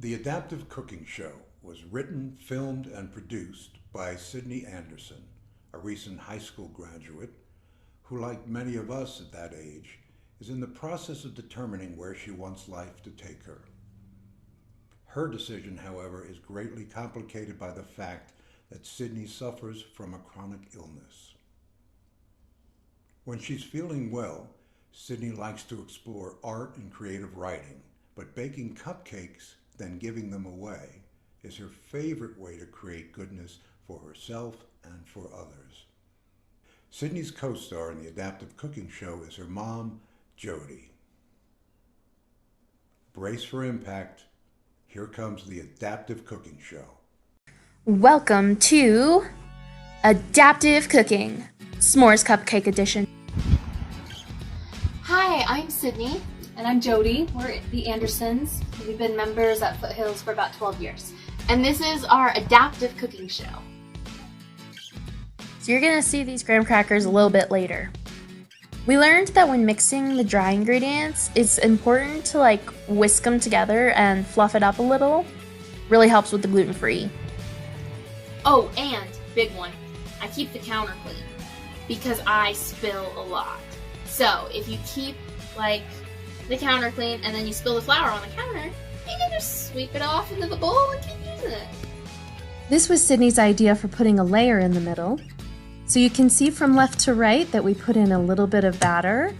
The Adaptive Cooking Show was written, filmed, and produced by Sydney Anderson, a recent high school graduate who, like many of us at that age, is in the process of determining where she wants life to take her. Her decision, however, is greatly complicated by the fact that Sydney suffers from a chronic illness. When she's feeling well, Sydney likes to explore art and creative writing, but baking cupcakes, then giving them away, is her favorite way to create goodness for herself and for others. Sydney's co-star in the Adaptive Cooking Show is her mom, Jody. Brace for impact. Here comes the Adaptive Cooking Show. Welcome to Adaptive Cooking, S'mores Cupcake Edition. Hi, I'm Sydney. And I'm Jody. We're the Andersons. We've been members at Foothills for about 12 years. And this is our Adaptive Cooking Show. So you're gonna see these graham crackers a little bit later. We learned that when mixing the dry ingredients, it's important to whisk them together and fluff it up a little. Really helps with the gluten-free. Oh, and big one, I keep the counter clean because I spill a lot. So if you keep the counter clean and then you spill the flour on the counter, you can just sweep it off into the bowl and keep using it. This was Sydney's idea for putting a layer in the middle. So you can see from left to right that we put in a little bit of batter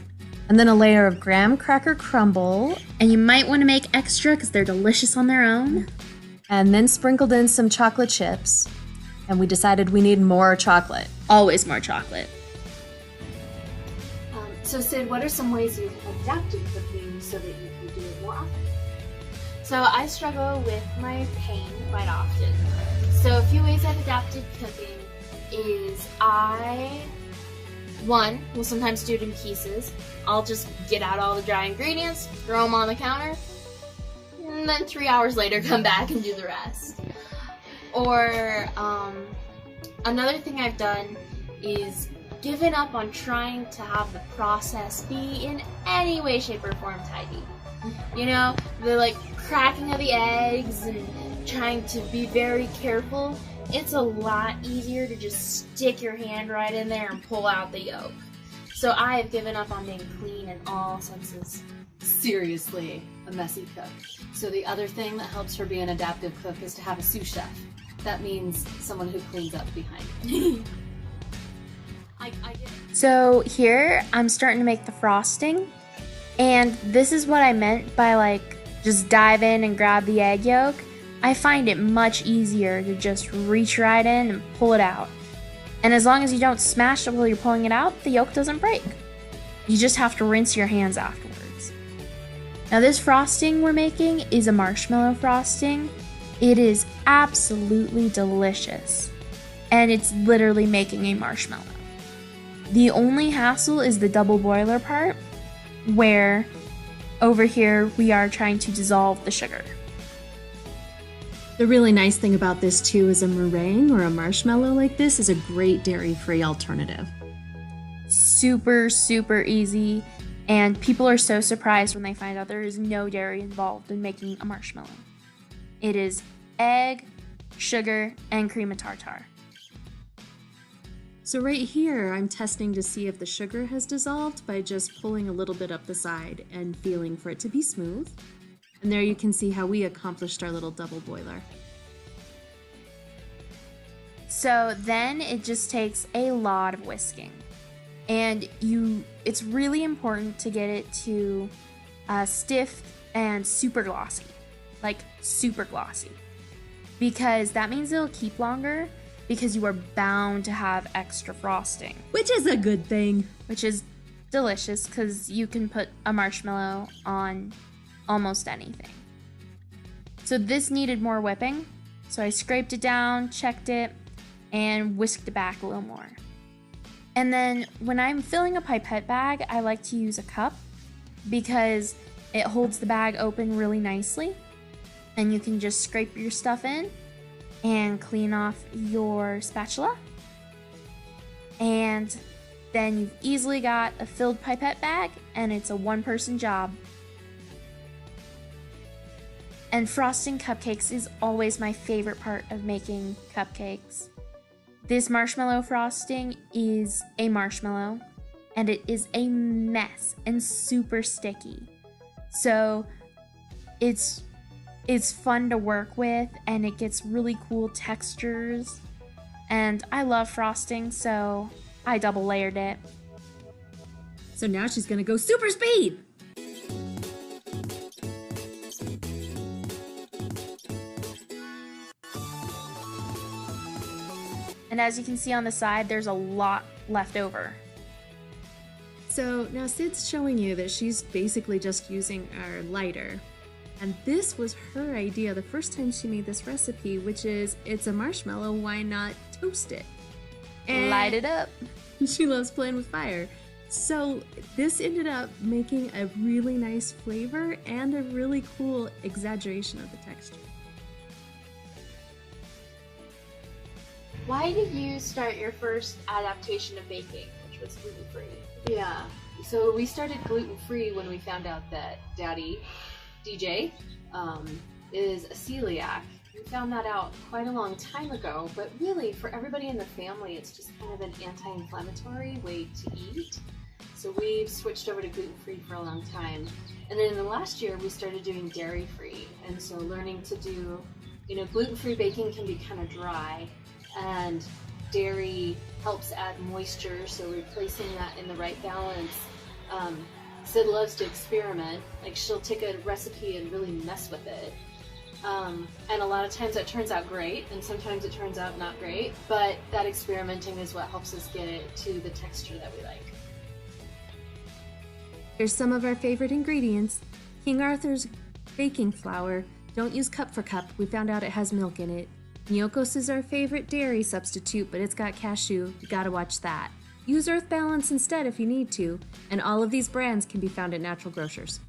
and then a layer of graham cracker crumble, And you might want to make extra because they're delicious on their own. and then sprinkled in some chocolate chips. And we decided we need more chocolate. Always more chocolate. So Sid, what are some ways you've adapted cooking so that you can do it more often? So I struggle with my pain quite often. So a few ways I've adapted cooking is one, will sometimes do it in pieces. I'll just get out all the dry ingredients, throw them on the counter, and then 3 hours later come back and do the rest. Or another thing I've done is given up on trying to have the process be in any way, shape, or form tidy. You know, the cracking of the eggs and trying to be very careful. It's a lot easier to just stick your hand right in there and pull out the yolk. So I have given up on being clean in all senses. Seriously, a messy cook. So the other thing that helps her be an adaptive cook is to have a sous chef. That means someone who cleans up behind you. I did it. So here I'm starting to make the frosting. And this is what I meant by just dive in and grab the egg yolk. I find it much easier to just reach right in and pull it out. And as long as you don't smash it while you're pulling it out, the yolk doesn't break. You just have to rinse your hands afterwards. Now this frosting we're making is a marshmallow frosting. It is absolutely delicious. And it's literally making a marshmallow. The only hassle is the double boiler part, where over here we are trying to dissolve the sugar. The really nice thing about this too is a meringue or a marshmallow like this is a great dairy-free alternative. Super, super easy, and people are so surprised when they find out there is no dairy involved in making a marshmallow. It is egg, sugar, and cream of tartar. So right here, I'm testing to see if the sugar has dissolved by just pulling a little bit up the side and feeling for it to be smooth. And there you can see how we accomplished our little double boiler. So then it just takes a lot of whisking. And it's really important to get it to stiff and super glossy. Super glossy. Because that means it'll keep longer, because you are bound to have extra frosting. Which is a good thing. Which is delicious because you can put a marshmallow on almost anything. So this needed more whipping. So I scraped it down, checked it, and whisked it back a little more. And then when I'm filling a pipette bag, I like to use a cup because it holds the bag open really nicely. And you can just scrape your stuff in and clean off your spatula. And then you've easily got a filled pipette bag, and it's a one-person job. And frosting cupcakes is always my favorite part of making cupcakes. This marshmallow frosting is a marshmallow, and it is a mess and super sticky. So it's fun to work with, and it gets really cool textures. And I love frosting, so I double layered it. So now she's gonna go super speed! And as you can see on the side, there's a lot left over. So now Sid's showing you that she's basically just using our lighter. And this was her idea the first time she made this recipe, which is, it's a marshmallow, why not toast it? And Light it up. she loves playing with fire. So this ended up making a really nice flavor and a really cool exaggeration of the texture. Why did you start your first adaptation of baking, which was gluten-free? Yeah. So we started gluten-free when we found out that Daddy, DJ, is a celiac. We found that out quite a long time ago, but really for everybody in the family, it's just kind of an anti-inflammatory way to eat. So we've switched over to gluten-free for a long time. And then in the last year, we started doing dairy-free. And so learning to do, gluten-free baking can be kind of dry, and dairy helps add moisture, so replacing that in the right balance. Sid loves to experiment. Like, she'll take a recipe and really mess with it. And a lot of times that turns out great, and sometimes it turns out not great, but that experimenting is what helps us get it to the texture that we like. Here's some of our favorite ingredients. King Arthur's baking flour. Don't use cup for cup. We found out it has milk in it. Nyokos is our favorite dairy substitute, but it's got cashew. You gotta watch that. Use Earth Balance instead if you need to, and all of these brands can be found at natural grocers.